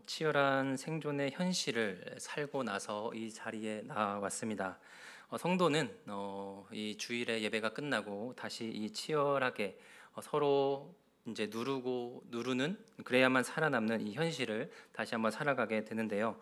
치열한 생존의 현실을 살고 나서 이 자리에 나왔습니다. 성도는 이 주일에 예배가 끝나고 다시 이 치열하게 서로 이제 누르는 그래야만 살아남는 이 현실을 다시 한번 살아가게 되는데요.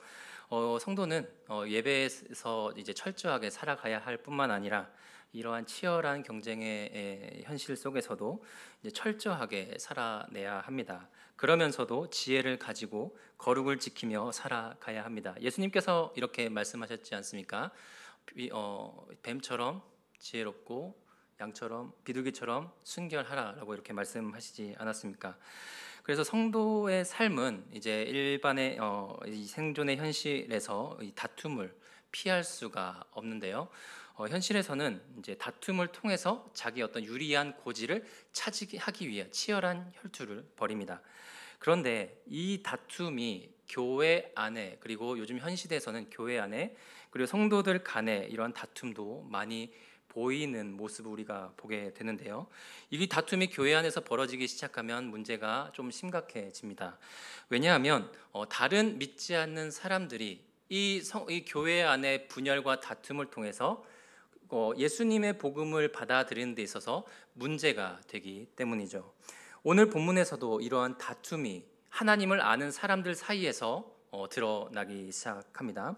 성도는 예배에서 이제 철저하게 살아가야 할 뿐만 아니라 이러한 치열한 경쟁의 현실 속에서도 이제 철저하게 살아내야 합니다. 그러면서도 지혜를 가지고 거룩을 지키며 살아가야 합니다. 예수님께서 이렇게 말씀하셨지 않습니까? 뱀처럼 지혜롭고 양처럼 비둘기처럼 순결하라라고 이렇게 말씀하시지 않았습니까? 그래서 성도의 삶은 이제 일반의 이 생존의 현실에서 이 다툼을 피할 수가 없는데요. 현실에서는 이제 다툼을 통해서 자기 어떤 유리한 고지를 차지하기 하기 위해 치열한 혈투를 벌입니다. 그런데 이 다툼이 교회 안에, 그리고 요즘 현 시대에서는 교회 안에 그리고 성도들 간에 이러한 다툼도 많이 보이는 모습을 우리가 보게 되는데요. 이 다툼이 교회 안에서 벌어지기 시작하면 문제가 좀 심각해집니다. 왜냐하면 다른 믿지 않는 사람들이 이 교회 안의 분열과 다툼을 통해서 예수님의 복음을 받아들이는 데 있어서 문제가 되기 때문이죠. 오늘 본문에서도 이러한 다툼이 하나님을 아는 사람들 사이에서 드러나기 시작합니다.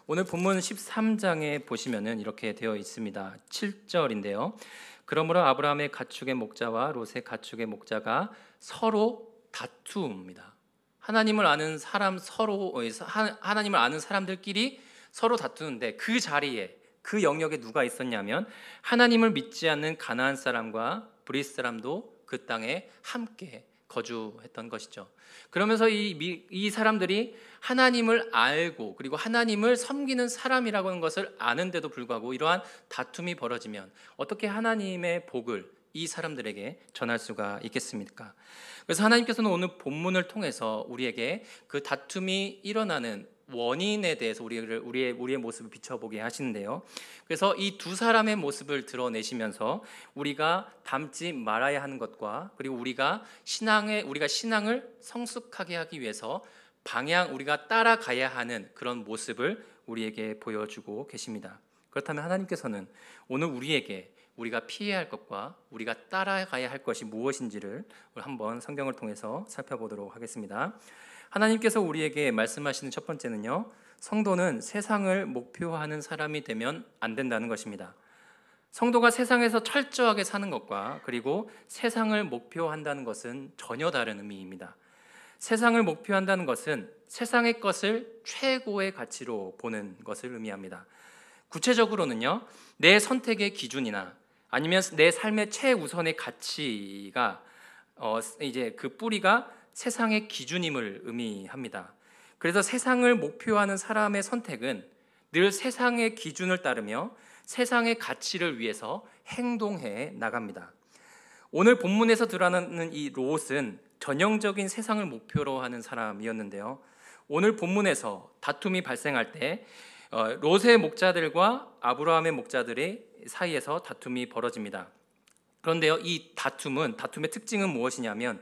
오늘 본문 13장에 보시면은 이렇게 되어 있습니다. 7절인데요. 그러므로 아브라함의 가축의 목자와 롯의 가축의 목자가 서로 다투입니다. 하나님을 아는 하나님을 아는 사람들끼리 서로 다투는데 그 자리에 그 영역에 누가 있었냐면 하나님을 믿지 않는 가나안 사람과 브리스 사람도 그 땅에 함께 거주했던 것이죠. 그러면서 이 사람들이 하나님을 알고 그리고 하나님을 섬기는 사람이라고 하는 것을 아는데도 불구하고 이러한 다툼이 벌어지면 어떻게 하나님의 복을 이 사람들에게 전할 수가 있겠습니까? 그래서 하나님께서는 오늘 본문을 통해서 우리에게 그 다툼이 일어나는 원인에 대해서 우리의 모습을 비춰보게 하시는데요. 그래서 이 두 사람의 모습을 드러내시면서 우리가 닮지 말아야 하는 것과 그리고 우리가 신앙을 성숙하게 하기 위해서 우리가 따라가야 하는 그런 모습을 우리에게 보여주고 계십니다. 그렇다면 하나님께서는 오늘 우리가 피해야 할 것과 우리가 따라가야 할 것이 무엇인지를 한번 성경을 통해서 살펴보도록 하겠습니다. 하나님께서 우리에게 말씀하시는 첫 번째는요, 성도는 세상을 목표하는 사람이 되면 안 된다는 것입니다. 성도가 세상에서 철저하게 사는 것과 그리고 세상을 목표한다는 것은 전혀 다른 의미입니다. 세상을 목표한다는 것은 세상의 것을 최고의 가치로 보는 것을 의미합니다. 구체적으로는요, 내 선택의 기준이나 아니면 내 삶의 최우선의 가치가 이제 그 뿌리가 세상의 기준임을 의미합니다. 그래서 세상을 목표하는 사람의 선택은 늘 세상의 기준을 따르며 세상의 가치를 위해서 행동해 나갑니다. 오늘 본문에서 드러나는 이 롯은 전형적인 세상을 목표로 하는 사람이었는데요. 오늘 본문에서 다툼이 발생할 때 롯의 목자들과 아브라함의 목자들의 사이에서 다툼이 벌어집니다. 그런데요, 이 다tum의 특징은 무엇이냐면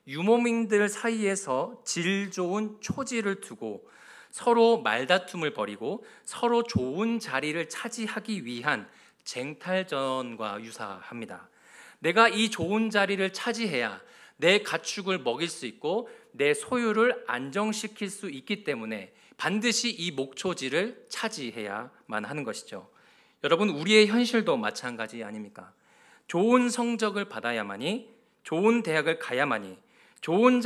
유목민들 사이에서 질 좋은 초지를 두고 서로 말다툼을 벌이고 서로 좋은 자리를 차지하기 위한 쟁탈전과 유사합니다. 내가 이 좋은 자리를 차지해야 내 가축을 먹일 수 있고 내 소유를 안정시킬 수 있기 때문에 반드시 이 목초지를 차지해야만 하는 것이죠. 여러분, 우리의 현실도 마찬가지 아닙니까? 좋은 성적을 받아야만이, 좋은 대학을 가야만이, 좋은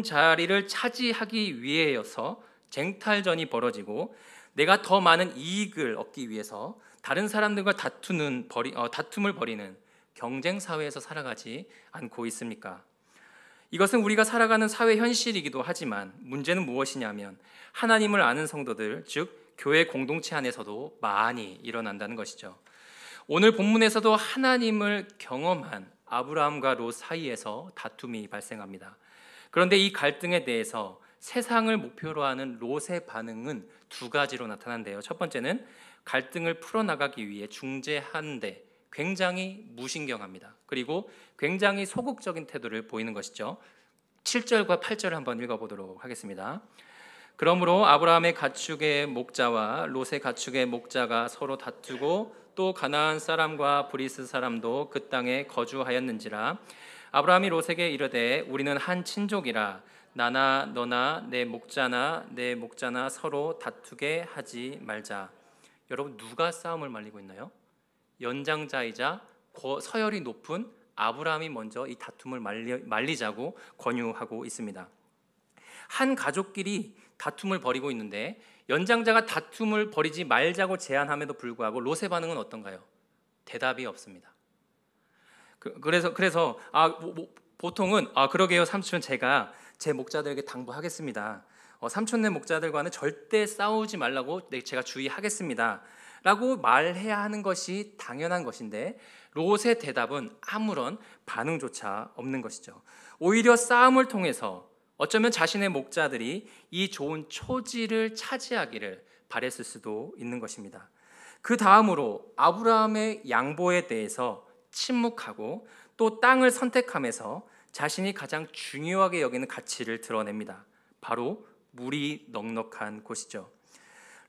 자리를 차지하기 위해여서 쟁탈전이 벌어지고 내가 더 많은 이익을 얻기 위해서 다른 사람들과 다툼을 벌이는 경쟁 사회에서 살아가지 않고 있습니까? 이것은 우리가 살아가는 사회 현실이기도 하지만 문제는 무엇이냐면 하나님을 아는 성도들, 즉 교회 공동체 안에서도 많이 일어난다는 것이죠. 오늘 본문에서도 하나님을 경험한 아브라함과 롯 사이에서 다툼이 발생합니다. 그런데 이 갈등에 대해서 세상을 목표로 하는 롯의 반응은 두 가지로 나타난대요. 첫 번째는 갈등을 풀어나가기 위해 중재하는데 굉장히 무신경합니다. 그리고 굉장히 소극적인 태도를 보이는 것이죠. 7절과 8절을 한번 읽어보도록 하겠습니다. 그러므로 아브라함의 가축의 목자와 롯의 가축의 목자가 서로 다투고 또 가나안 사람과 브리스 사람도 그 땅에 거주하였는지라. 아브라함이 롯에게 이르되 우리는 한 친족이라 나나 너나 내 목자나 서로 다투게 하지 말자. 여러분, 누가 싸움을 말리고 있나요? 연장자이자 서열이 높은 아브라함이 먼저 이 다툼을 말리자고 권유하고 있습니다. 한 가족끼리 다툼을 벌이고 있는데 연장자가 다툼을 벌이지 말자고 제안함에도 불구하고 롯의 반응은 어떤가요? 대답이 없습니다. 그래서 보통은 그러게요 삼촌, 제가 제 목자들에게 당부하겠습니다. 삼촌네 목자들과는 절대 싸우지 말라고 제가 주의하겠습니다 라고 말해야 하는 것이 당연한 것인데 롯의 대답은 아무런 반응조차 없는 것이죠. 오히려 싸움을 통해서 어쩌면 자신의 목자들이 이 좋은 초지를 차지하기를 바랬을 수도 있는 것입니다. 그 다음으로 아브라함의 양보에 대해서 침묵하고 또 땅을 선택하면서 자신이 가장 중요하게 여기는 가치를 드러냅니다. 바로 물이 넉넉한 곳이죠.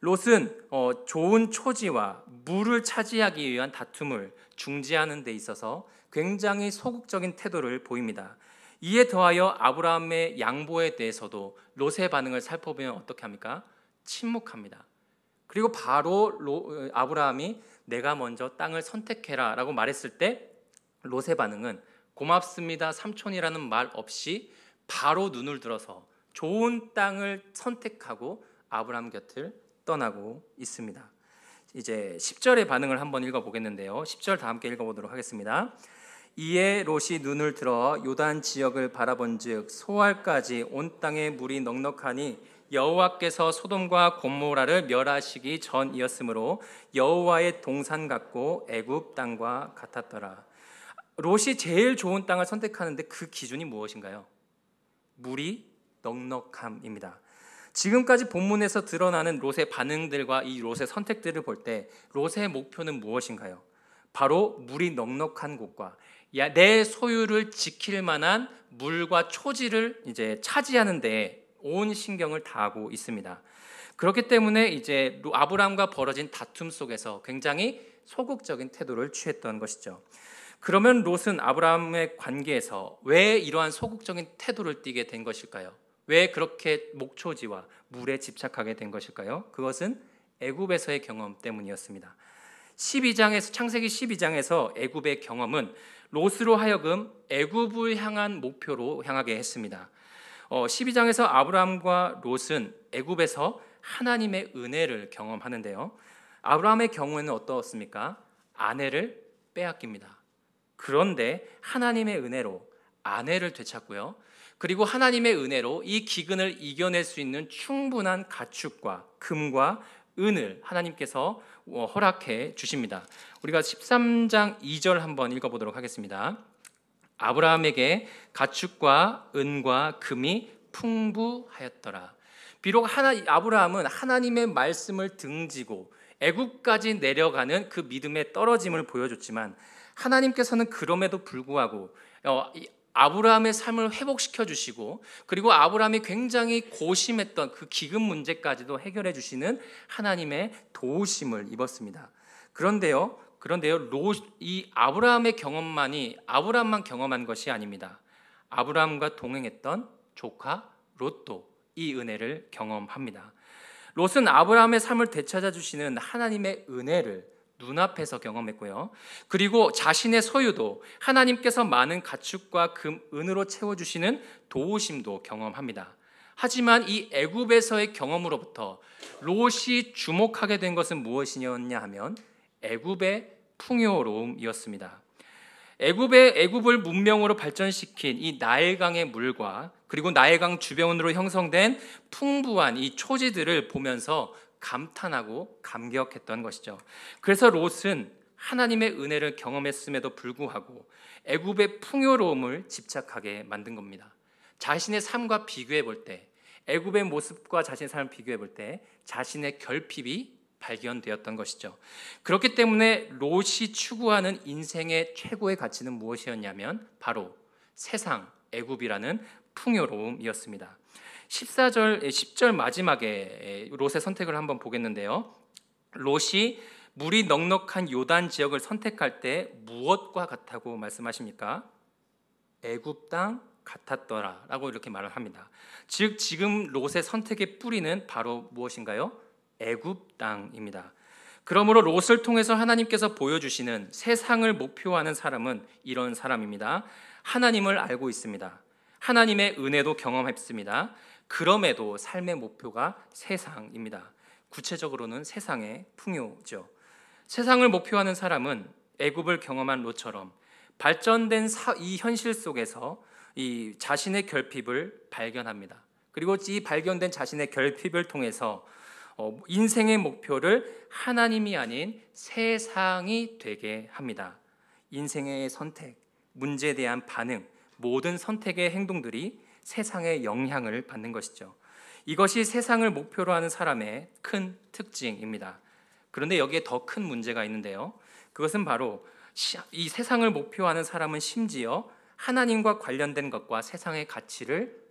롯은 좋은 초지와 물을 차지하기 위한 다툼을 중지하는 데 있어서 굉장히 소극적인 태도를 보입니다. 이에 더하여 아브라함의 양보에 대해서도 롯의 반응을 살펴보면 어떻게 합니까? 침묵합니다. 그리고 바로 아브라함이 내가 먼저 땅을 선택해라 라고 말했을 때 롯의 반응은 고맙습니다 삼촌이라는 말 없이 바로 눈을 들어서 좋은 땅을 선택하고 아브라함 곁을 떠나고 있습니다. 이제 10절의 반응을 한번 읽어보겠는데요. 10절 다 함께 읽어보도록 하겠습니다. 이에 롯이 눈을 들어 요단 지역을 바라본즉 소알까지 온 땅에 물이 넉넉하니 여호와께서 소돔과 고모라를 멸하시기 전이었으므로 여호와의 동산 같고 애굽 땅과 같았더라. 롯이 제일 좋은 땅을 선택하는데 그 기준이 무엇인가요? 물이 넉넉함입니다. 지금까지 본문에서 드러나는 롯의 반응들과 이 롯의 선택들을 볼 때 롯의 목표는 무엇인가요? 바로 물이 넉넉한 곳과 내 소유를 지킬 만한 물과 초지를 이제 차지하는 데 온 신경을 다하고 있습니다. 그렇기 때문에 이제 아브라함과 벌어진 다툼 속에서 굉장히 소극적인 태도를 취했던 것이죠. 그러면 롯은 아브라함의 관계에서 왜 이러한 소극적인 태도를 띠게 된 것일까요? 왜 그렇게 목초지와 물에 집착하게 된 것일까요? 그것은 애굽에서의 경험 때문이었습니다. 창세기 12장에서 애굽의 경험은 롯으로 하여금 애굽을 향한 목표로 향하게 했습니다. 12장에서 아브라함과 롯은 애굽에서 하나님의 은혜를 경험하는데요. 아브라함의 경우에는 어떻습니까? 아내를 빼앗깁니다. 그런데 하나님의 은혜로 아내를 되찾고요. 그리고 하나님의 은혜로 이 기근을 이겨낼 수 있는 충분한 가축과 금과 은을 하나님께서 허락해 주십니다. 우리가 13장 2절 한번 읽어보도록 하겠습니다. 아브라함에게 가축과 은과 금이 풍부하였더라. 비록 아브라함은 하나님의 말씀을 등지고 애굽까지 내려가는 그 믿음의 떨어짐을 보여줬지만 하나님께서는 그럼에도 불구하고 아브라함의 삶을 회복시켜 주시고 그리고 아브라함이 굉장히 고심했던 그 기근 문제까지도 해결해 주시는 하나님의 도우심을 입었습니다. 그런데요, 이 아브라함의 경험만이 아브라함만 경험한 것이 아닙니다. 아브라함과 동행했던 조카 롯도 이 은혜를 경험합니다. 롯은 아브라함의 삶을 되찾아 주시는 하나님의 은혜를 눈앞에서 경험했고요. 그리고 자신의 소유도 하나님께서 많은 가축과 금, 은으로 채워주시는 도우심도 경험합니다. 하지만 이 애굽에서의 경험으로부터 롯이 주목하게 된 것은 무엇이었냐 하면 애굽의 풍요로움이었습니다. 애굽을 문명으로 발전시킨 이 나일강의 물과 그리고 나일강 주변으로 형성된 풍부한 이 초지들을 보면서 감탄하고 감격했던 것이죠. 그래서 롯은 하나님의 은혜를 경험했음에도 불구하고 애굽의 풍요로움을 집착하게 만든 겁니다. 자신의 삶과 비교해 볼 때, 애굽의 모습과 자신의 삶을 비교해 볼 때 자신의 결핍이 발견되었던 것이죠. 그렇기 때문에 롯이 추구하는 인생의 최고의 가치는 무엇이었냐면 바로 세상, 애굽이라는 풍요로움이었습니다. 10절 마지막에 롯의 선택을 한번 보겠는데요. 롯이 물이 넉넉한 요단 지역을 선택할 때 무엇과 같다고 말씀하십니까? 애굽 땅 같았더라 라고 이렇게 말을 합니다. 즉 지금 롯의 선택의 뿌리는 바로 무엇인가요? 애굽 땅입니다. 그러므로 롯을 통해서 하나님께서 보여주시는 세상을 목표하는 사람은 이런 사람입니다. 하나님을 알고 있습니다. 하나님의 은혜도 경험했습니다. 그럼에도 삶의 목표가 세상입니다. 구체적으로는 세상의 풍요죠. 세상을 목표하는 사람은 애굽을 경험한 롯처럼 발전된 이 현실 속에서 이 자신의 결핍을 발견합니다. 그리고 이 발견된 자신의 결핍을 통해서 인생의 목표를 하나님이 아닌 세상이 되게 합니다. 인생의 선택, 문제에 대한 반응, 모든 선택의 행동들이 세상의 영향을 받는 것이죠. 이것이 세상을 목표로 하는 사람의 큰 특징입니다. 그런데 여기에 더 큰 문제가 있는데요. 그것은 바로 이 세상을 목표하는 사람은 심지어 하나님과 관련된 것과 세상의 가치를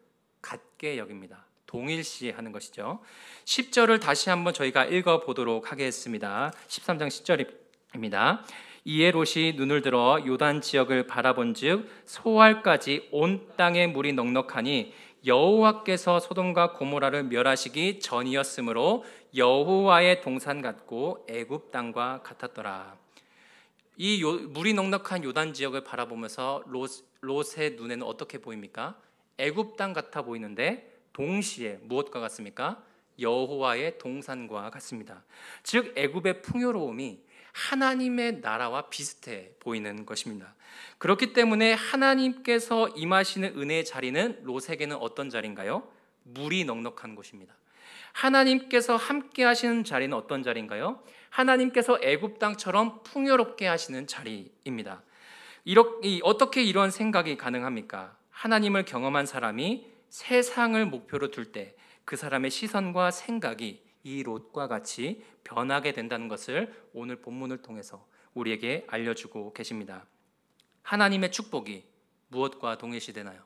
같게 여깁니다. 동일시하는 것이죠. 10절을 다시 한번 저희가 읽어보도록 하겠습니다. 13장 10절입니다. 이에 롯이 눈을 들어 요단 지역을 바라본즉 소알까지 온 땅에 물이 넉넉하니 여호와께서 소돔과 고모라를 멸하시기 전이었으므로 여호와의 동산 같고 애굽 땅과 같았더라. 이 물이 넉넉한 요단 지역을 바라보면서 롯의 눈에는 어떻게 보입니까? 애굽 땅 같아 보이는데 동시에 무엇과 같습니까? 여호와의 동산과 같습니다. 즉 애굽의 풍요로움이 하나님의 나라와 비슷해 보이는 것입니다. 그렇기 때문에 하나님께서 임하시는 은혜의 자리는 롯에게는 어떤 자리인가요? 물이 넉넉한 곳입니다. 하나님께서 함께 하시는 자리는 어떤 자리인가요? 하나님께서 애굽 땅처럼 풍요롭게 하시는 자리입니다. 어떻게 이런 생각이 가능합니까? 하나님을 경험한 사람이 세상을 목표로 둘 때 그 사람의 시선과 생각이 이 롯과 같이 변하게 된다는 것을 오늘 본문을 통해서 우리에게 알려주고 계십니다. 하나님의 축복이 무엇과 동일시되나요?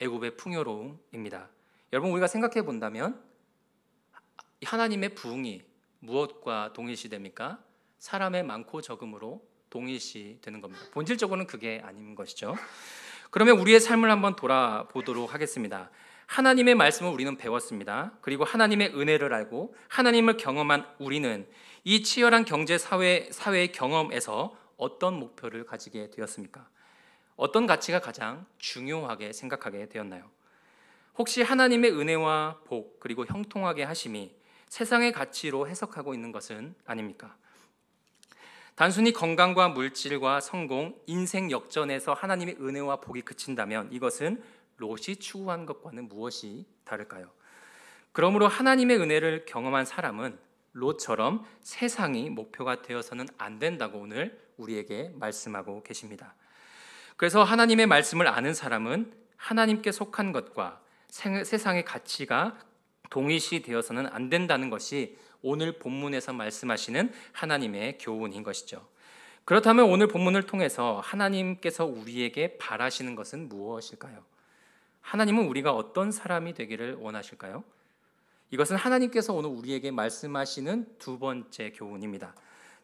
애굽의 풍요로움입니다. 여러분, 우리가 생각해 본다면 하나님의 부흥이 무엇과 동일시됩니까? 사람의 많고 적음으로 동일시되는 겁니다. 본질적으로는 그게 아닌 것이죠. 그러면 우리의 삶을 한번 돌아보도록 하겠습니다. 하나님의 말씀을 우리는 배웠습니다. 그리고 하나님의 은혜를 알고 하나님을 경험한 우리는 이 치열한 경제 사회의 경험에서 어떤 목표를 가지게 되었습니까? 어떤 가치가 가장 중요하게 생각하게 되었나요? 혹시 하나님의 은혜와 복 그리고 형통하게 하심이 세상의 가치로 해석하고 있는 것은 아닙니까? 단순히 건강과 물질과 성공, 인생 역전에서 하나님의 은혜와 복이 그친다면 이것은 롯이 추구한 것과는 무엇이 다를까요? 그러므로 하나님의 은혜를 경험한 사람은 롯처럼 세상이 목표가 되어서는 안 된다고 오늘 우리에게 말씀하고 계십니다. 그래서 하나님의 말씀을 아는 사람은 하나님께 속한 것과 세상의 가치가 동일시 되어서는 안 된다는 것이 오늘 본문에서 말씀하시는 하나님의 교훈인 것이죠. 그렇다면 오늘 본문을 통해서 하나님께서 우리에게 바라시는 것은 무엇일까요? 하나님은 우리가 어떤 사람이 되기를 원하실까요? 이것은 하나님께서 오늘 우리에게 말씀하시는 두 번째 교훈입니다.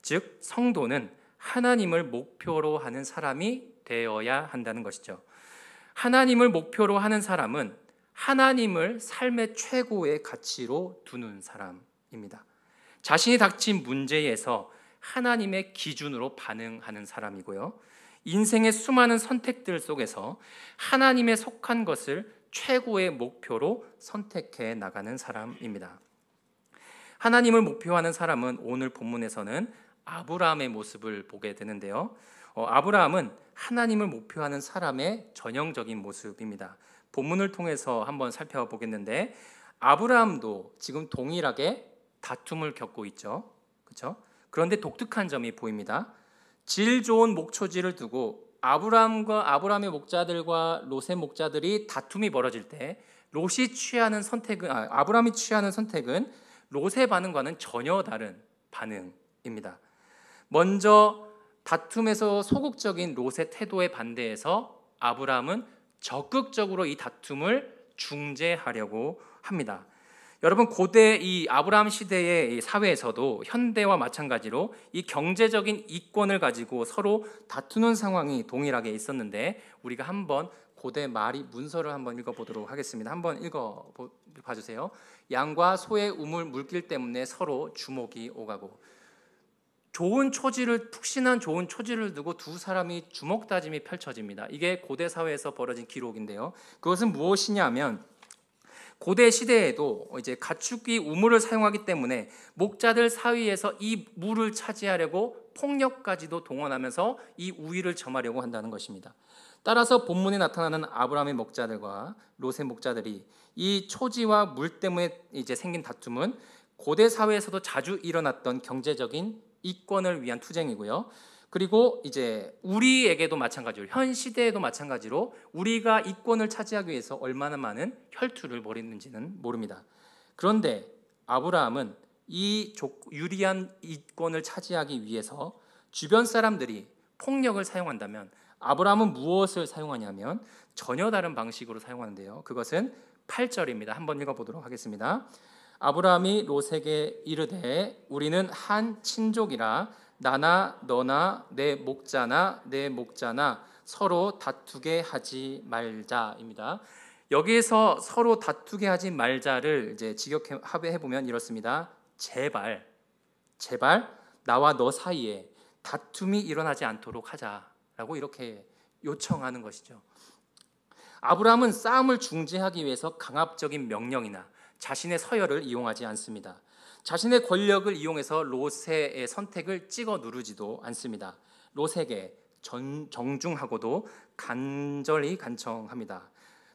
즉 성도는 하나님을 목표로 하는 사람이 되어야 한다는 것이죠. 하나님을 목표로 하는 사람은 하나님을 삶의 최고의 가치로 두는 사람입니다. 자신이 닥친 문제에서 하나님의 기준으로 반응하는 사람이고요. 인생의 수많은 선택들 속에서 하나님에 속한 것을 최고의 목표로 선택해 나가는 사람입니다. 하나님을 목표하는 사람은 오늘 본문에서는 아브라함의 모습을 보게 되는데요. 아브라함은 하나님을 목표하는 사람의 전형적인 모습입니다. 본문을 통해서 한번 살펴보겠는데 아브라함도 지금 동일하게 다툼을 겪고 있죠. 그렇죠? 그런데 독특한 점이 보입니다. 질 좋은 목초지를 두고 아브라함의 목자들과 롯의 목자들이 다툼이 벌어질 때 아브라함이 취하는 선택은 롯의 반응과는 전혀 다른 반응입니다. 먼저 다툼에서 소극적인 롯의 태도에 반대해서 아브라함은 적극적으로 이 다툼을 중재하려고 합니다. 여러분, 고대 이 아브라함 시대의 이 사회에서도 현대와 마찬가지로 이 경제적인 이권을 가지고 서로 다투는 상황이 동일하게 있었는데, 우리가 한번 고대 마리 문서를 한번 읽어보도록 하겠습니다. 한번 읽어봐주세요. 양과 소의 우물 물길 때문에 서로 주목이 오가고, 푹신한 좋은 초지를 두고 두 사람이 주먹 다짐이 펼쳐집니다. 이게 고대 사회에서 벌어진 기록인데요. 그것은 무엇이냐면, 고대 시대에도 이제 가축이 우물을 사용하기 때문에 목자들 사이에서 이 물을 차지하려고 폭력까지도 동원하면서 이 우위를 점하려고 한다는 것입니다. 따라서 본문에 나타나는 아브라함의 목자들과 롯의 목자들이 이 초지와 물 때문에 이제 생긴 다툼은 고대 사회에서도 자주 일어났던 경제적인 이권을 위한 투쟁이고요. 그리고 이제 우리에게도 마찬가지로, 현 시대에도 마찬가지로 우리가 이권을 차지하기 위해서 얼마나 많은 혈투를 벌이는지는 모릅니다. 그런데 아브라함은 이 유리한 이권을 차지하기 위해서 주변 사람들이 폭력을 사용한다면, 아브라함은 무엇을 사용하냐면 전혀 다른 방식으로 사용하는데요. 그것은 8절입니다. 한번 읽어보도록 하겠습니다. 아브라함이 롯에게 이르되 우리는 한 친족이라 나나 너나 내 목자나 내 목자나 서로 다투게 하지 말자입니다. 여기에서 서로 다투게 하지 말자를 이제 직역해 보면 이렇습니다. 제발 나와 너 사이에 다툼이 일어나지 않도록 하자라고 이렇게 요청하는 것이죠. 아브라함은 싸움을 중재하기 위해서 강압적인 명령이나 자신의 서열을 이용하지 않습니다. 자신의 권력을 이용해서 롯의 선택을 찍어 누르지도 않습니다. 롯에게 정중하고도 간절히 간청합니다.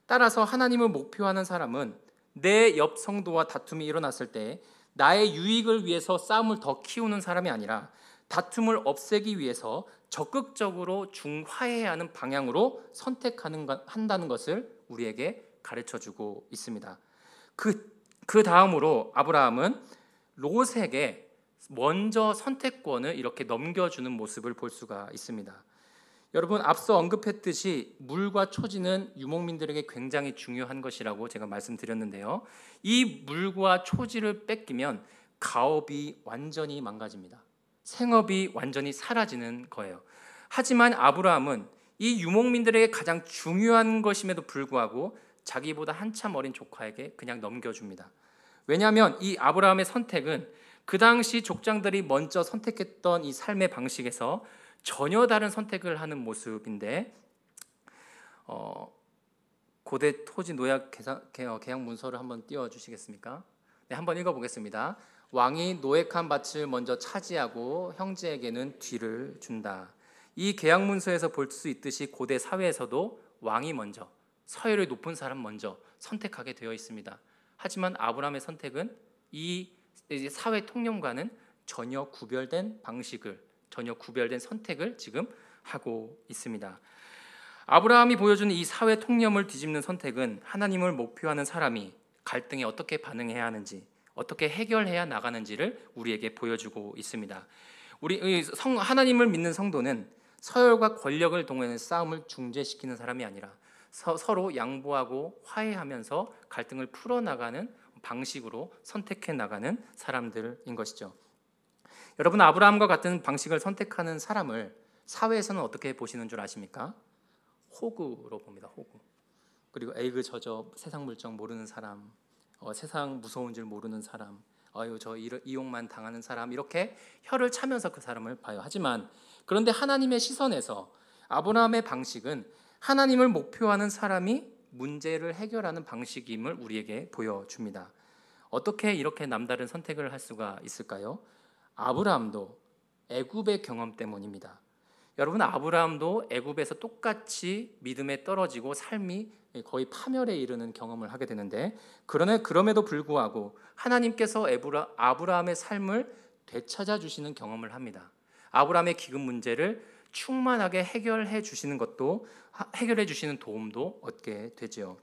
따라서 하나님을 목표하는 사람은 내 옆 성도와 다툼이 일어났을 때 나의 유익을 위해서 싸움을 더 키우는 사람이 아니라 다툼을 없애기 위해서 적극적으로 중화해하는 방향으로 한다는 것을 우리에게 가르쳐주고 있습니다. 그 다음으로 아브라함은 롯에게 먼저 선택권을 이렇게 넘겨주는 모습을 볼 수가 있습니다. 여러분, 앞서 언급했듯이 물과 초지는 유목민들에게 굉장히 중요한 것이라고 제가 말씀드렸는데요. 이 물과 초지를 뺏기면 가업이 완전히 망가집니다. 생업이 완전히 사라지는 거예요. 하지만 아브라함은 이 유목민들에게 가장 중요한 것임에도 불구하고 자기보다 한참 어린 조카에게 그냥 넘겨줍니다. 왜냐하면 이 아브라함의 선택은 그 당시 족장들이 먼저 선택했던 이 삶의 방식에서 전혀 다른 선택을 하는 모습인데, 고대 토지 노약 계약 문서를 한번 띄워주시겠습니까? 네, 한번 읽어보겠습니다. 왕이 노획한 밭을 먼저 차지하고 형제에게는 뒤를 준다. 이 계약 문서에서 볼 수 있듯이 고대 사회에서도 왕이 먼저, 서열이 높은 사람 먼저 선택하게 되어 있습니다. 하지만 아브라함의 선택은 이 사회 통념과는 전혀 구별된 선택을 지금 하고 있습니다. 아브라함이 보여주는 이 사회 통념을 뒤집는 선택은 하나님을 목표하는 사람이 갈등에 어떻게 반응해야 하는지, 어떻게 해결해야 나가는지를 우리에게 보여주고 있습니다. 하나님을 믿는 성도는 서열과 권력을 동원해 싸움을 중재시키는 사람이 아니라 서로 양보하고 화해하면서 갈등을 풀어나가는 방식으로 선택해 나가는 사람들인 것이죠. 여러분, 아브라함과 같은 방식을 선택하는 사람을 사회에서는 어떻게 보시는 줄 아십니까? 호구로 봅니다. 호구. 그리고 에이그 저저 세상 물정 모르는 사람, 세상 무서운 줄 모르는 사람, 저 이용만 당하는 사람, 이렇게 혀를 차면서 그 사람을 봐요. 하지만 그런데 하나님의 시선에서 아브라함의 방식은 하나님을 목표하는 사람이 문제를 해결하는 방식임을 우리에게 보여줍니다. 어떻게 이렇게 남다른 선택을 할 수가 있을까요? 아브라함도 애굽의 경험 때문입니다. 여러분, 아브라함도 애굽에서 똑같이 믿음에 떨어지고 삶이 거의 파멸에 이르는 경험을 하게 되는데, 그럼에도 불구하고 하나님께서 아브라함의 삶을 되찾아 주시는 경험을 합니다. 아브라함의 기금 문제를 충만하게 해결해 주시는 도움도 얻게 되죠.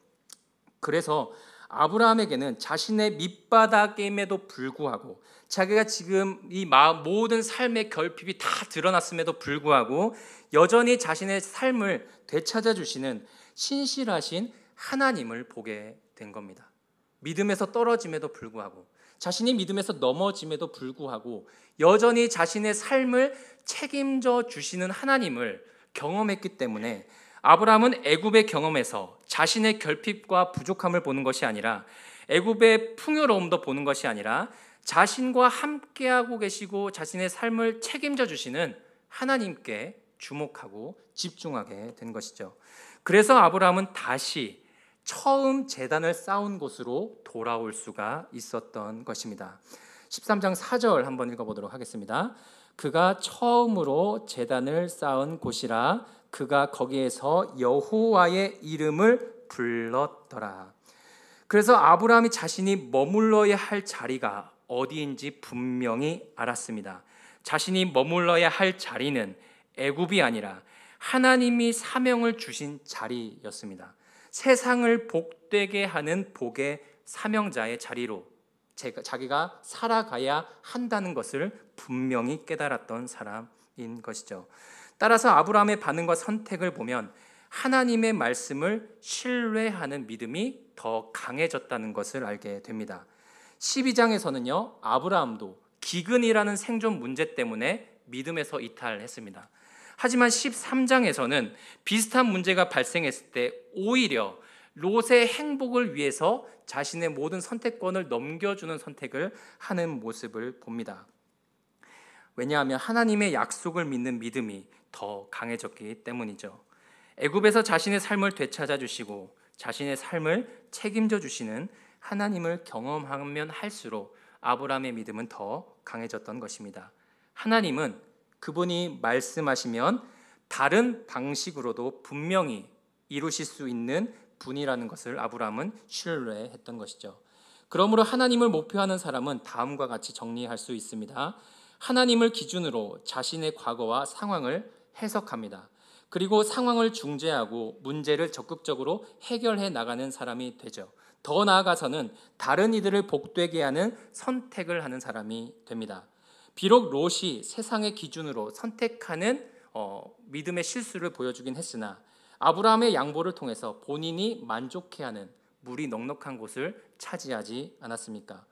그래서 아브라함에게는 자신의 밑바닥임에도 불구하고, 자기가 지금 이 모든 삶의 결핍이 다 드러났음에도 불구하고 여전히 자신의 삶을 되찾아 주시는, 신실하신 하나님을 보게 된 겁니다. 믿음에서 떨어짐에도 불구하고, 자신이 믿음에서 넘어짐에도 불구하고 여전히 자신의 삶을 책임져 주시는 하나님을 경험했기 때문에 아브라함은 애굽의 경험에서 자신의 결핍과 부족함을 보는 것이 아니라, 애굽의 풍요로움도 보는 것이 아니라 자신과 함께하고 계시고 자신의 삶을 책임져 주시는 하나님께 주목하고 집중하게 된 것이죠. 그래서 아브라함은 다시 처음 제단을 쌓은 곳으로 돌아올 수가 있었던 것입니다. 13장 4절 한번 읽어보도록 하겠습니다. 그가 처음으로 제단을 쌓은 곳이라 그가 거기에서 여호와의 이름을 불렀더라. 그래서 아브라함이 자신이 머물러야 할 자리가 어디인지 분명히 알았습니다. 자신이 머물러야 할 자리는 애굽이 아니라 하나님이 사명을 주신 자리였습니다. 세상을 복되게 하는 복의 사명자의 자리로 자기가 살아가야 한다는 것을 분명히 깨달았던 사람인 것이죠. 따라서 아브라함의 반응과 선택을 보면 하나님의 말씀을 신뢰하는 믿음이 더 강해졌다는 것을 알게 됩니다. 12장에서는요, 아브라함도 기근이라는 생존 문제 때문에 믿음에서 이탈했습니다. 하지만 13장에서는 비슷한 문제가 발생했을 때 오히려 롯의 행복을 위해서 자신의 모든 선택권을 넘겨주는 선택을 하는 모습을 봅니다. 왜냐하면 하나님의 약속을 믿는 믿음이 더 강해졌기 때문이죠. 애굽에서 자신의 삶을 되찾아 주시고 자신의 삶을 책임져 주시는 하나님을 경험하면 할수록 아브라함의 믿음은 더 강해졌던 것입니다. 하나님은 그분이 말씀하시면 다른 방식으로도 분명히 이루실 수 있는 분이라는 것을 아브라함은 신뢰했던 것이죠. 그러므로 하나님을 목표하는 사람은 다음과 같이 정리할 수 있습니다. 하나님을 기준으로 자신의 과거와 상황을 해석합니다. 그리고 상황을 중재하고 문제를 적극적으로 해결해 나가는 사람이 되죠. 더 나아가서는 다른 이들을 복되게 하는 선택을 하는 사람이 됩니다. 비록 롯이 세상의 기준으로 선택하는 믿음의 실수를 보여주긴 했으나 아브라함의 양보를 통해서 본인이 만족해하는 물이 넉넉한 곳을 차지하지 않았습니까?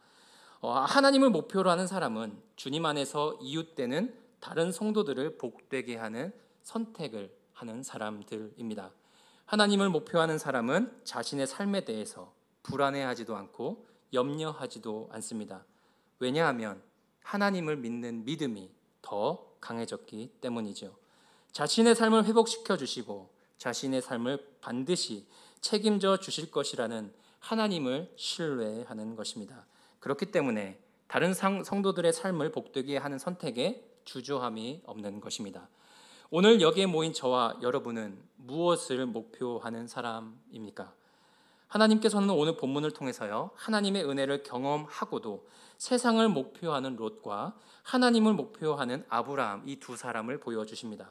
하나님을 목표로 하는 사람은 주님 안에서 이웃되는 다른 성도들을 복되게 하는 선택을 하는 사람들입니다. 하나님을 목표하는 사람은 자신의 삶에 대해서 불안해하지도 않고 염려하지도 않습니다. 왜냐하면 하나님을 믿는 믿음이 더 강해졌기 때문이죠. 자신의 삶을 회복시켜 주시고 자신의 삶을 반드시 책임져 주실 것이라는 하나님을 신뢰하는 것입니다. 그렇기 때문에 다른 성도들의 삶을 복되게 하는 선택에 주저함이 없는 것입니다. 오늘 여기에 모인 저와 여러분은 무엇을 목표하는 사람입니까? 하나님께서는 오늘 본문을 통해서요, 하나님의 은혜를 경험하고도 세상을 목표하는 롯과 하나님을 목표하는 아브라함, 이 두 사람을 보여주십니다.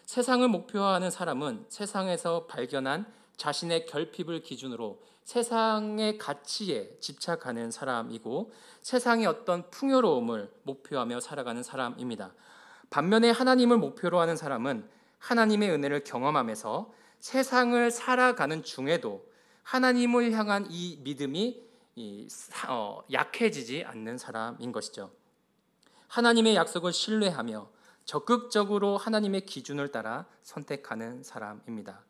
세상을 목표하는 사람은 세상에서 발견한 자신의 결핍을 기준으로 세상의 가치에 집착하는 사람이고 세상의 어떤 풍요로움을 목표하며 살아가는 사람입니다. 반면에 하나님을 목표로 하는 사람은 하나님의 은혜를 경험하면서 세상을 살아가는 중에도 하나님을 향한 이 믿음이 약해지지 않는 사람인 것이죠. 하나님의 약속을 신뢰하며 적극적으로 하나님의 기준을 따라 선택하는 사람입니다.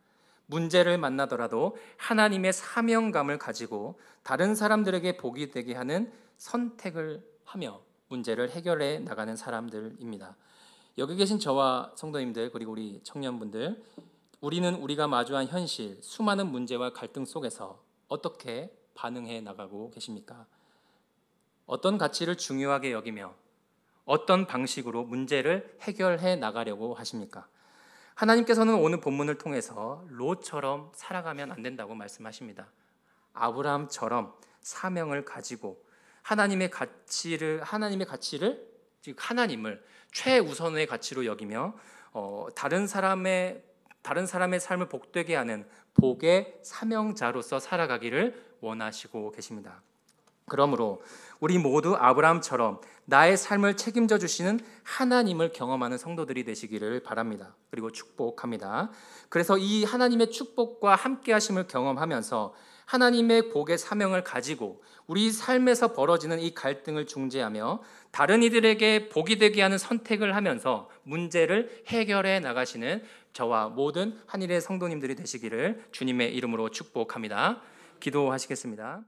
문제를 만나더라도 하나님의 사명감을 가지고 다른 사람들에게 복이 되게 하는 선택을 하며 문제를 해결해 나가는 사람들입니다. 여기 계신 저와 성도님들 그리고 우리 청년분들, 우리는 우리가 마주한 현실, 수많은 문제와 갈등 속에서 어떻게 반응해 나가고 계십니까? 어떤 가치를 중요하게 여기며 어떤 방식으로 문제를 해결해 나가려고 하십니까? 하나님께서는 오늘 본문을 통해서 롯처럼 살아가면 안 된다고 말씀하십니다. 아브라함처럼 사명을 가지고 하나님의 가치를 즉 하나님을 최우선의 가치로 여기며 다른 사람의 삶을 복되게 하는 복의 사명자로서 살아가기를 원하시고 계십니다. 그러므로 우리 모두 아브라함처럼 나의 삶을 책임져 주시는 하나님을 경험하는 성도들이 되시기를 바랍니다. 그리고 축복합니다. 그래서 이 하나님의 축복과 함께 하심을 경험하면서 하나님의 복의 사명을 가지고 우리 삶에서 벌어지는 이 갈등을 중재하며 다른 이들에게 복이 되게 하는 선택을 하면서 문제를 해결해 나가시는 저와 모든 한일의 성도님들이 되시기를 주님의 이름으로 축복합니다. 기도하시겠습니다.